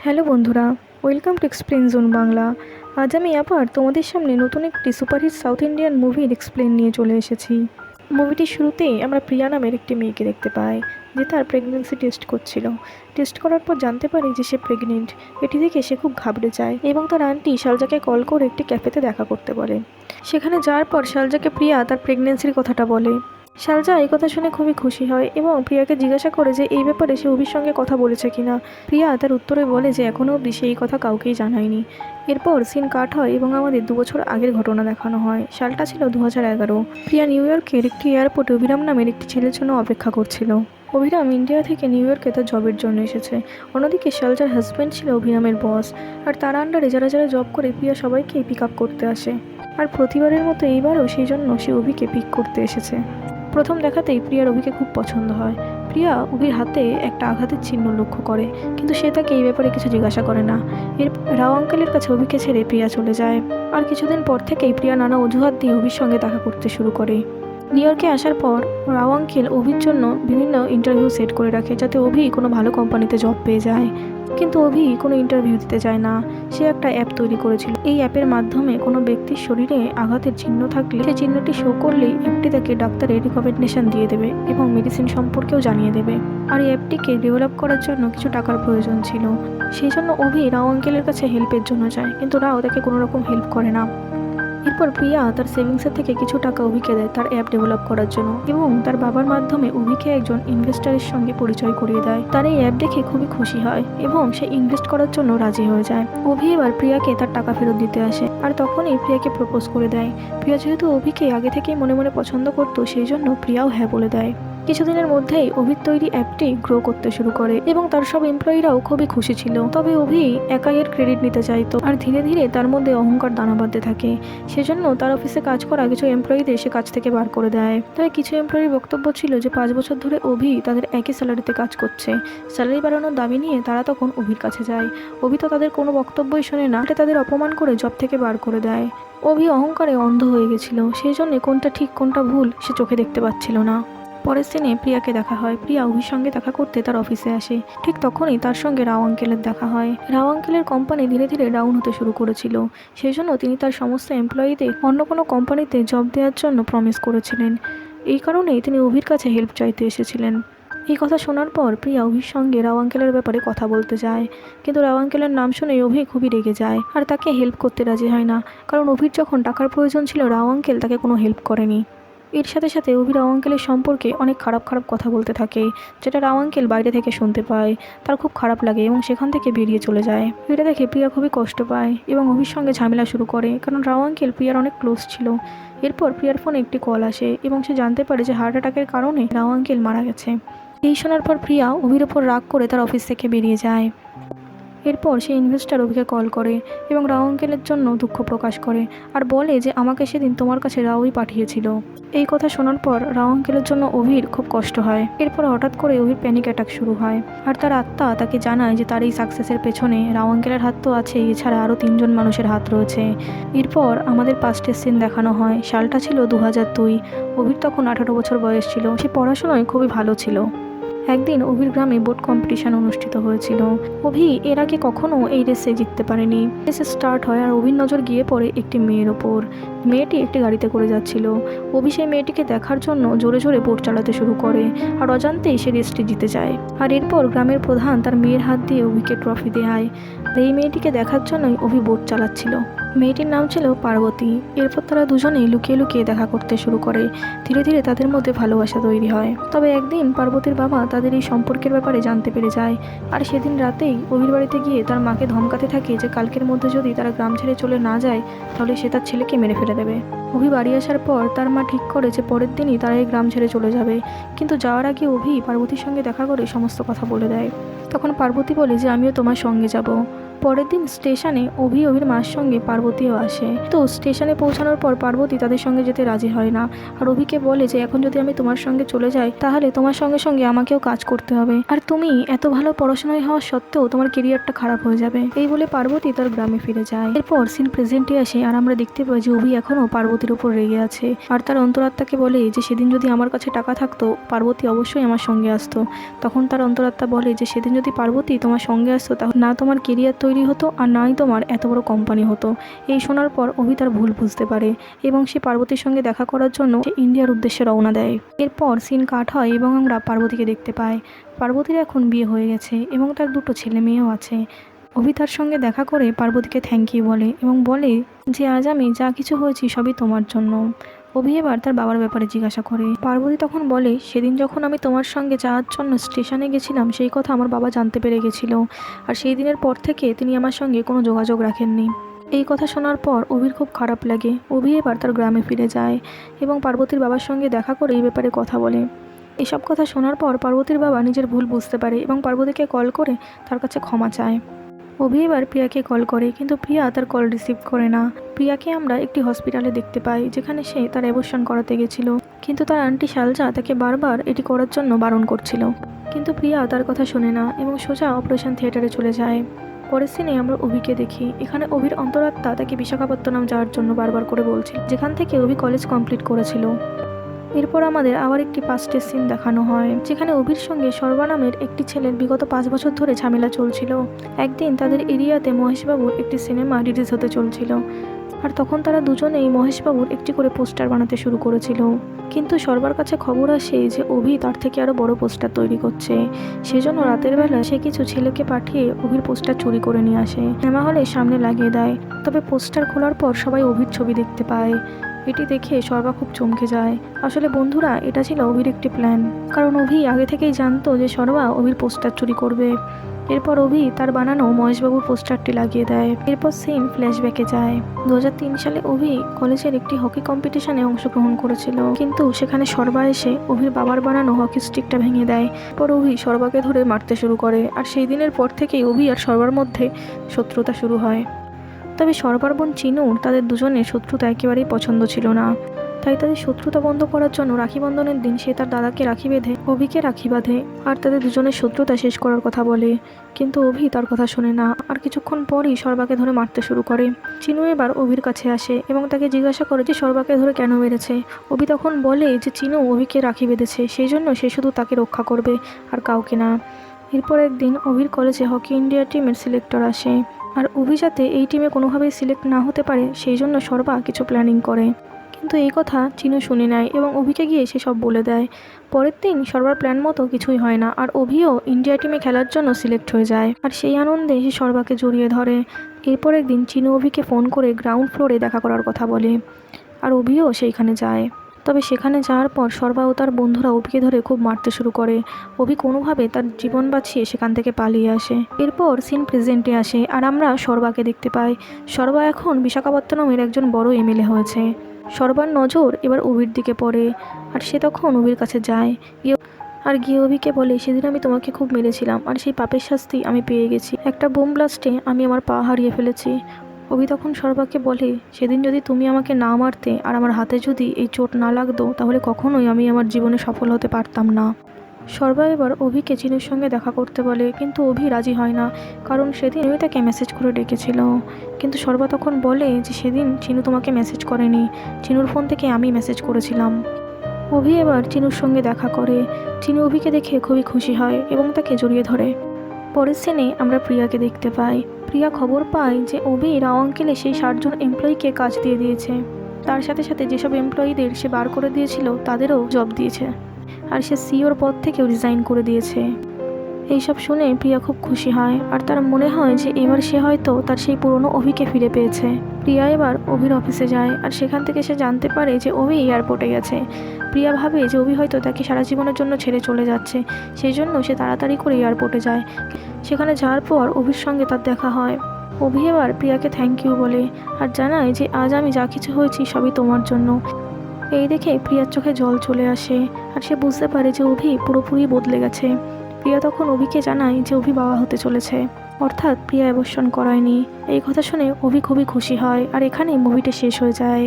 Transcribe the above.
Hello বন্ধুরা, welcome to explain zone Bangla. আজ আমি আবার তোমাদের সামনে নতুন একটি সুপারহিট সাউথ ইন্ডিয়ান মুভির এক্সপ্লেন নিয়ে চলে এসেছি। মুভিটির শুরুতেই আমরা প্রিয়া নামের একটি মেয়েকে দেখতে পাই, যে তার প্রেগনেন্সি টেস্ট করছিল। টেস্ট করার পর জানতে পারি যে সে প্রেগনেন্ট। এটি দেখে সে খুব ঘাবড়ে যায় এবং তার আন্টি শালজাকে কল করে একটি ক্যাফেতে দেখা করতে বলে। সেখানে যাওয়ার পর শালজাকে প্রিয়া তার প্রেগনেন্সির কথাটা বলে। শালজা এই কথা শুনে খুবই খুশি হয় এবং প্রিয়াকে জিজ্ঞাসা করে যে এই ব্যাপারে সে অভির সঙ্গে কথা বলেছে কিনা। প্রিয়া তার উত্তরে বলে যে এখনও অবধি সে এই কথা কাউকেই জানায়নি। এরপর সিন কাট হয় এবং আমাদের 2 বছর আগের ঘটনা দেখানো হয়। সালটা ছিল 2011। প্রিয়া নিউ ইয়র্কের একটি এয়ারপোর্টে অভিরাম নামের একটি ছেলের জন্য অপেক্ষা করছিল। অভিরাম ইন্ডিয়া থেকে নিউ ইয়র্কে তার জবের জন্য এসেছে। অন্যদিকে শালজার হাজব্যান্ড ছিল অভিরামের বস, আর তার আন্ডারে যারা যারা জব করে প্রিয়া সবাইকেই পিক আপ করতে আসে। আর প্রতিবারের মতো এইবারও সেই জন্য সে অভিকে পিক করতে এসেছে। প্রথম দেখাতেই প্রিয়ার অভিকে খুব পছন্দ হয়। প্রিয়া অভির হাতে একটা আঘাতের চিহ্ন লক্ষ্য করে, কিন্তু সে তাকে এই ব্যাপারে কিছু জিজ্ঞাসা করে না। এর রাও আঙ্কেলের কাছে অভিকে ছেড়ে প্রিয়া চলে যায়। আর কিছুদিন পর থেকেই প্রিয়া নানা অজুহাত দিয়ে অভির সঙ্গে দেখা করতে শুরু করে। নিউ ইয়র্কে আসার পর রাও আঙ্কেল অভির জন্য বিভিন্ন ইন্টারভিউ সেট করে রাখে, যাতে অভি কোনো ভালো কোম্পানিতে জব পেয়ে যায়। কিন্তু অভি কোনো ইন্টারভিউ দিতে চায় না। সে একটা অ্যাপ তৈরি করেছিল। এই অ্যাপের মাধ্যমে কোনো ব্যক্তির শরীরে আঘাতের চিহ্ন থাকলে সেই চিহ্নটি শো করলেই অ্যাপটি তাকে ডাক্তারের রিকমেন্ডেশন দিয়ে দেবে এবং মেডিসিন সম্পর্কেও জানিয়ে দেবে। আর এই অ্যাপটিকে ডেভেলপ করার জন্য কিছু টাকার প্রয়োজন ছিল। সেই জন্য অভি রাও আঙ্কেলের কাছে হেল্পের জন্য যায়, কিন্তু রাও তাকে কোনো রকম হেল্প করে না। এরপর প্রিয়া তার সেভিংসের থেকে কিছু টাকা অভিকে দেয় তার অ্যাপ ডেভেলপ করার জন্য, এবং তার বাবার মাধ্যমে অভিকে একজন ইনভেস্টারের সঙ্গে পরিচয় করিয়ে দেয়। তার এই অ্যাপ দেখে খুবই খুশি হয় এবং সে ইনভেস্ট করার জন্য রাজি হয়ে যায়। অভি এবার প্রিয়াকে তার টাকা ফেরত দিতে আসে, আর তখনই প্রিয়াকে প্রপোজ করে দেয়। প্রিয়া যেহেতু অভিকে আগে থেকেই মনে মনে পছন্দ করতো, সেই জন্য প্রিয়াও হ্যাঁ বলে দেয়। কিছুদিনের মধ্যেই অভির তৈরি অ্যাপটি গ্রো করতে শুরু করে এবং তার সব এমপ্লয়িরাও খুবই খুশি ছিল। তবে অভি একাই এর ক্রেডিট নিতে চাইতো, আর ধীরে ধীরে তার মধ্যে অহংকার দানা বাঁধতে থাকে। সেজন্য তার অফিসে কাজ করা কিছু এমপ্লয়িদের সে কাজ থেকে বার করে দেয়। তবে কিছু এমপ্লয়ির বক্তব্য ছিল যে 5 বছর ধরে অভি তাদের একই স্যালারিতে কাজ করছে। স্যালারি বাড়ানোর দাবি নিয়ে তারা তখন অভির কাছে যায়। অভি তো তাদের কোনো বক্তব্যই শোনে না, তাদের অপমান করে জব থেকে বার করে দেয়। অভি অহংকারে অন্ধ হয়ে গেছিল, সেই জন্য কোনটা ঠিক কোনটা ভুল সে চোখে দেখতে পাচ্ছিল না। পরের দিনে প্রিয়াকে দেখা হয়। প্রিয়া অভির সঙ্গে দেখা করতে তার অফিসে আসে। ঠিক তখনই তার সঙ্গে রাও আঙ্কেলের দেখা হয়। রাও আঙ্কেলের কোম্পানি ধীরে ধীরে ডাউন হতে শুরু করেছিল। সেই জন্য তিনি তার সমস্ত এমপ্লয়িদের অন্য কোনো কোম্পানিতে জব দেওয়ার জন্য প্রমিস করেছিলেন। এই কারণেই তিনি অভির কাছে হেল্প চাইতে এসেছিলেন। এই কথা শোনার পর প্রিয়া অভির সঙ্গে রাও আঙ্কেলের ব্যাপারে কথা বলতে যায়, কিন্তু রাও আঙ্কেলের নাম শুনে অভি খুবই রেগে যায় আর তাকে হেল্প করতে রাজি হয় না। কারণ অভির যখন টাকার প্রয়োজন ছিল, রাও আঙ্কেল তাকে কোনো হেল্প করেনি। এর সাথে সাথে অভি রাও আঙ্কেলের সম্পর্কে অনেক খারাপ খারাপ কথা বলতে থাকে, যেটা রাও আঙ্কেল বাইরে থেকে শুনতে পায়। তার খুব খারাপ লাগে এবং সেখান থেকে বেরিয়ে চলে যায়। এটা দেখে প্রিয়া খুবই কষ্ট পায় এবং অভির সঙ্গে ঝামেলা শুরু করে, কারণ রাও আঙ্কেল প্রিয়ার অনেক ক্লোজ ছিল। এরপর প্রিয়ার ফোনে একটি কল আসে এবং সে জানতে পারে যে হার্ট অ্যাটাকের কারণে রাও আঙ্কেল মারা গেছে। এই শোনার পর প্রিয়া অভির ওপর রাগ করে তার অফিস থেকে বেরিয়ে যায়। এরপর সে ইনভেস্টার অভিকে কল করে এবং রাও আঙ্কেলের জন্য দুঃখ প্রকাশ করে, আর বলে যে আমাকে সেদিন তোমার কাছে রাওই পাঠিয়েছিল। এই কথা শোনার পর রাও আঙ্কেলের জন্য অভির খুব কষ্ট হয়। এরপর হঠাৎ করে অভির প্যানিক অ্যাটাক শুরু হয়, আর তার আত্মা তাকে জানায় যে তার এই সাকসেসের পেছনে রাও আঙ্কেলের হাত তো আছে, এছাড়া আরও 3জন মানুষের হাত রয়েছে। এরপর আমাদের পাস্টের সিন দেখানো হয়। সালটা ছিল 2002। অভির তখন 18 বছর বয়স ছিল। সে পড়াশোনায় খুবই ভালো ছিল। একদিন অভির গ্রামে বোট কম্পিটিশন অনুষ্ঠিত হয়েছিল। অভি এর আগে কখনো এই রেসে জিততে পারেনি। রেসে স্টার্ট হয় আর অভির নজর গিয়ে পড়ে একটি মেয়ের ওপর। মেয়েটি একটি গাড়িতে করে যাচ্ছিল। অভি সেই মেয়েটিকে দেখার জন্য জোরে জোরে বোট চালাতে শুরু করে, আর অজান্তেই সে রেসটি জিতে যায়। আর এরপর গ্রামের প্রধান তার মেয়ের হাত দিয়ে অভিকে ট্রফি দেয়। এই মেয়েটিকে দেখার জন্যই অভি বোট চালাচ্ছিল। মেয়েটির নাম ছিল পার্বতী। এরপর তারা দুজনেই লুকিয়ে লুকিয়ে দেখা করতে শুরু করে। ধীরে ধীরে তাদের মধ্যে ভালোবাসা তৈরি হয়। তবে একদিন পার্বতীর বাবা তাদের এই সম্পর্কের ব্যাপারে জানতে পেরে যায়, আর সেদিন রাতেই অভির বাড়িতে গিয়ে তার মাকে ধমকাতে থাকে যে কালকের মধ্যে যদি তারা গ্রাম ছেড়ে চলে না যায়, তাহলে সে তার ছেলেকে মেরে ফেলে দেবে। অভি বাড়ি আসার পর তার মা ঠিক করে যে পরের দিনই তারা এই গ্রাম ছেড়ে চলে যাবে। কিন্তু যাওয়ার আগে অভি পার্বতীর সঙ্গে দেখা করে সমস্ত কথা বলে দেয়। তখন পার্বতী বলে যে আমিও তোমার সঙ্গে যাব। পরের দিন স্টেশনে অভির মার সঙ্গে পার্বতীও আসে। তো স্টেশনে পৌঁছানোর পর পার্বতী তাদের সঙ্গে যেতে রাজি হয় না, আর অভিকে বলে যে এখন যদি আমি তোমার সঙ্গে চলে যাই তাহলে তোমার সঙ্গে সঙ্গে আমাকেও কাজ করতে হবে, আর তুমি এত ভালো পড়াশোনায় হওয়া সত্ত্বেও তোমার কেরিয়ারটা খারাপ হয়ে যাবে। এই বলে পার্বতী তার গ্রামে ফিরে যায়। এরপর সিন প্রেজেন্টে আসে আর আমরা দেখতে পাই যে অভি এখনো পার্বতীর উপর রেগে আছে, আর তার অন্তরাত্মাকে বলে যে সেদিন যদি আমার কাছে টাকা থাকতো পার্বতী অবশ্যই আমার সঙ্গে আসতো। তখন তার অন্তরাত্মা বলে যে সেদিন যদি পার্বতী তোমার সঙ্গে আসতো তাহলে না তোমার কেরিয়ার তৈরি হতো আর নাই তোমার এত বড় কোম্পানি হতো। এই শোনার পর অভি তার ভুল বুঝতে পারে এবং সে পার্বতীর সঙ্গে দেখা করার জন্য ইন্ডিয়ার উদ্দেশ্যে রওনা দেয়। এরপর সিন কাট হয় এবং আমরা পার্বতীকে দেখতে পাই। পার্বতীর এখন বিয়ে হয়ে গেছে এবং তার 2টো ছেলে মেয়েও আছে। অভি তার সঙ্গে দেখা করে পার্বতীকে থ্যাংক ইউ বলে এবং বলে যে আজ আমি যা কিছু হয়েছি সবই তোমার জন্য। অভি এবার তার বাবার ব্যাপারে জিজ্ঞাসা করে। পার্বতী তখন বলে সেদিন যখন আমি তোমার সঙ্গে যাওয়ার জন্য স্টেশনে গেছিলাম সেই কথা আমার বাবা জানতে পেরে গেছিল, আর সেই দিনের পর থেকে তিনি আমার সঙ্গে কোনো যোগাযোগ রাখেননি। এই কথা শোনার পর অভির খুব খারাপ লাগে। অভি এবার তার গ্রামে ফিরে যায় এবং পার্বতীর বাবার সঙ্গে দেখা করে এই ব্যাপারে কথা বলে। এসব কথা শোনার পর পার্বতীর বাবা নিজের ভুল বুঝতে পারে এবং পার্বতীকে কল করে তার কাছে ক্ষমা চায়। অভি এবার প্রিয়াকে কল করে কিন্তু প্রিয়া তার কল রিসিভ করে না। প্রিয়াকে আমরা একটি হসপিটালে দেখতে পাই যেখানে সে তার অ্যাবর্শন করাতে গেছিল, কিন্তু তার আন্টি শালজা তাকে বারবার এটি করার জন্য বারণ করছিল, কিন্তু প্রিয়া তার কথা শোনে না এবং সোজা অপারেশন থিয়েটারে চলে যায়। পরের সিনে আমরা অভিকে দেখি। এখানে অভির অন্তরাত্মা তাকে বিশাখাপত্তনম যাওয়ার জন্য বারবার করে বলছিল, যেখান থেকে অভি কলেজ কমপ্লিট করেছিল। এরপর আমাদের আবার একটি পাস্টের সিন দেখানো হয় যেখানে অভির সঙ্গে সর্বা নামের একটি ছেলের বিগত 5 বছর ধরে ঝামেলা চলছিল। একদিন তাদের এরিয়াতে মহেশবাবুর একটি সিনেমা রিলিজ হতে চলছিল, আর তখন তারা দুজনেই মহেশবাবুর একটি করে পোস্টার বানাতে শুরু করেছিল। কিন্তু সর্বার কাছে খবর আসে যে অভি তার থেকে আরও বড় পোস্টার তৈরি করছে। সেজন্য রাতের বেলা সে কিছু ছেলেকে পাঠিয়ে অভির পোস্টার চুরি করে নিয়ে আসে, সিনেমা হলে সামনে লাগিয়ে দেয়। তবে পোস্টার খোলার পর সবাই অভির ছবি দেখতে পায়। এটি দেখে সর্বা খুব চমকে যায়। আসলে বন্ধুরা, এটা ছিল অভির একটি প্ল্যান, কারণ অভি আগে থেকেই জানতো যে সর্বা অভির পোস্টার চুরি করবে। এরপর অভি তার বানানো মহেশবাবুর পোস্টারটি লাগিয়ে দেয়। এরপর সিন ফ্ল্যাশব্যাকে যায়। 2003 সালে অভি কলেজের একটি হকি কম্পিটিশনে অংশগ্রহণ করেছিল, কিন্তু সেখানে সর্বা এসে অভির বাবার বানানো হকি স্টিকটা ভেঙে দেয়। এরপর অভি সর্বাকে ধরে মারতে শুরু করে, আর সেই দিনের পর থেকেই অভি আর সর্বার মধ্যে শত্রুতা শুরু হয়। তবে সর্বার বোন চিনুর তাদের দুজনের শত্রুতা একেবারেই পছন্দ ছিল না, তাই তাদের শত্রুতা বন্ধ করার জন্য রাখি বন্ধনের দিন সে তার দাদাকে রাখি বেঁধে অভিকে রাখি বাঁধে আর তাদের দুজনের শত্রুতা শেষ করার কথা বলে, কিন্তু অভি তার কথা শোনে না। আর কিছুক্ষণ পরই সর্বাকে ধরে মারতে শুরু করে। চিনু এবার অভির কাছে আসে এবং তাকে জিজ্ঞাসা করে যে সর্বাকে ধরে কেন মেরেছে। অভি তখন বলে যে চিনু অভিকে রাখি বেঁধেছে, সেই জন্য সে শুধু তাকে রক্ষা করবে আর কাউকে না। এরপর একদিন অভির কলেজে হকি ইন্ডিয়া টিমের সিলেক্টর আসে, আর অভি যাতে এই টিমে কোনোভাবেই সিলেক্ট না হতে পারে সেই জন্য সর্বা কিছু প্ল্যানিং করে, কিন্তু এই কথা চিনু শুনে নেয় এবং অভিকে গিয়ে সে সব বলে দেয়। পরের দিন সর্বার প্ল্যান মতো কিছুই হয় না, আর অভিও ইন্ডিয়া টিমে খেলার জন্য সিলেক্ট হয়ে যায়, আর সেই আনন্দে সে সর্বাকে জড়িয়ে ধরে। এরপর একদিন চিনু অভিকে ফোন করে গ্রাউন্ড ফ্লোরে দেখা করার কথা বলে, আর অভিও সেইখানে যায়। তবে সেখানে যাওয়ার পর সর্বা ও তার বন্ধুরা অভিকে ধরে খুব মারতে শুরু করে। অভি কোনোভাবে তার জীবন বাঁচিয়ে সেখান থেকে পালিয়ে আসে। এরপর সিন প্রেজেন্টে আসে আর আমরা সর্বাকে দেখতে পাই। সর্বা এখন বিশাখাপত্তনমের একজন বড় এমএলএ হয়েছে। সর্বার নজর এবার অভির দিকে পড়ে, আর সে তখন অভির কাছে যায় গিয়ে অভিকে বলে সেদিন আমি তোমাকে খুব মেরেছিলাম আর সেই পাপের শাস্তি আমি পেয়ে গেছি। একটা বোম ব্লাস্টে আমি আমার পা হারিয়ে ফেলেছি। অভি তখন সর্বাকে বলে সেদিন যদি তুমি আমাকে না মারতে আর আমার হাতে যদি এই চোট না লাগতো তাহলে কখনোই আমি আমার জীবনে সফল হতে পারতাম না। সর্বা এবার অভিকে চিনুর সঙ্গে দেখা করতে বলে, কিন্তু অভি রাজি হয় না, কারণ সেদিন আমি তাকে মেসেজ করে ডেকেছিল। কিন্তু সর্বা তখন বলে যে সেদিন চিনু তোমাকে মেসেজ করেনি, চিনুর ফোন থেকে আমি মেসেজ করেছিলাম। অভি এবার চিনুর সঙ্গে দেখা করে। চিনু অভিকে দেখে খুবই খুশি হয় এবং তাকে জড়িয়ে ধরে। পরের সিনে আমরা প্রিয়াকে দেখতে পাই। প্রিয়া খবর পায় যে অভি রাও আঙ্কেলে সেই 60 জন এমপ্লয়িকে কাজ দিয়ে দিয়েছে। তার সাথে সাথে যেসব এমপ্লয়িদের সে বার করে দিয়েছিল তাদেরও জব দিয়েছে, আর সে সিওর পদ থেকেও রিজাইন করে দিয়েছে। এইসব শুনে প্রিয়া খুব খুশি হয়, আর তার মনে হয় যে এবার সে হয়তো তার সেই পুরনো অভিকে ফিরে পেয়েছে। প্রিয়া এবার অভির অফিসে যায়, আর সেখান থেকে সে জানতে পারে যে অভি এয়ারপোর্টে গেছে। প্রিয়া ভাবে যে অভি হয়তো তাকে সারা জীবনের জন্য ছেড়ে চলে যাচ্ছে, সেই জন্য সে তাড়াতাড়ি করে এয়ারপোর্টে যায়। সেখানে যাওয়ার পর অভির সঙ্গে তার দেখা হয়। অভি এবার প্রিয়াকে থ্যাংক ইউ বলে আর জানায় যে আজ আমি যা কিছু হয়েছি সবই তোমার জন্য। এই দেখে প্রিয়ার চোখে জল চলে আসে, আর সে বুঝতে পারে যে অভি পুরোপুরি বদলে গেছে। প্রিয়া তখন অভিকে জানায় যে অভি বাবা হতে চলেছে। অর্থাৎ প্রিয়া অ্যাবর্শন করায়নি। এই কথা শুনে অভি খুবই খুশি হয় আর এখানেই মুভিটা শেষ হয়ে যায়।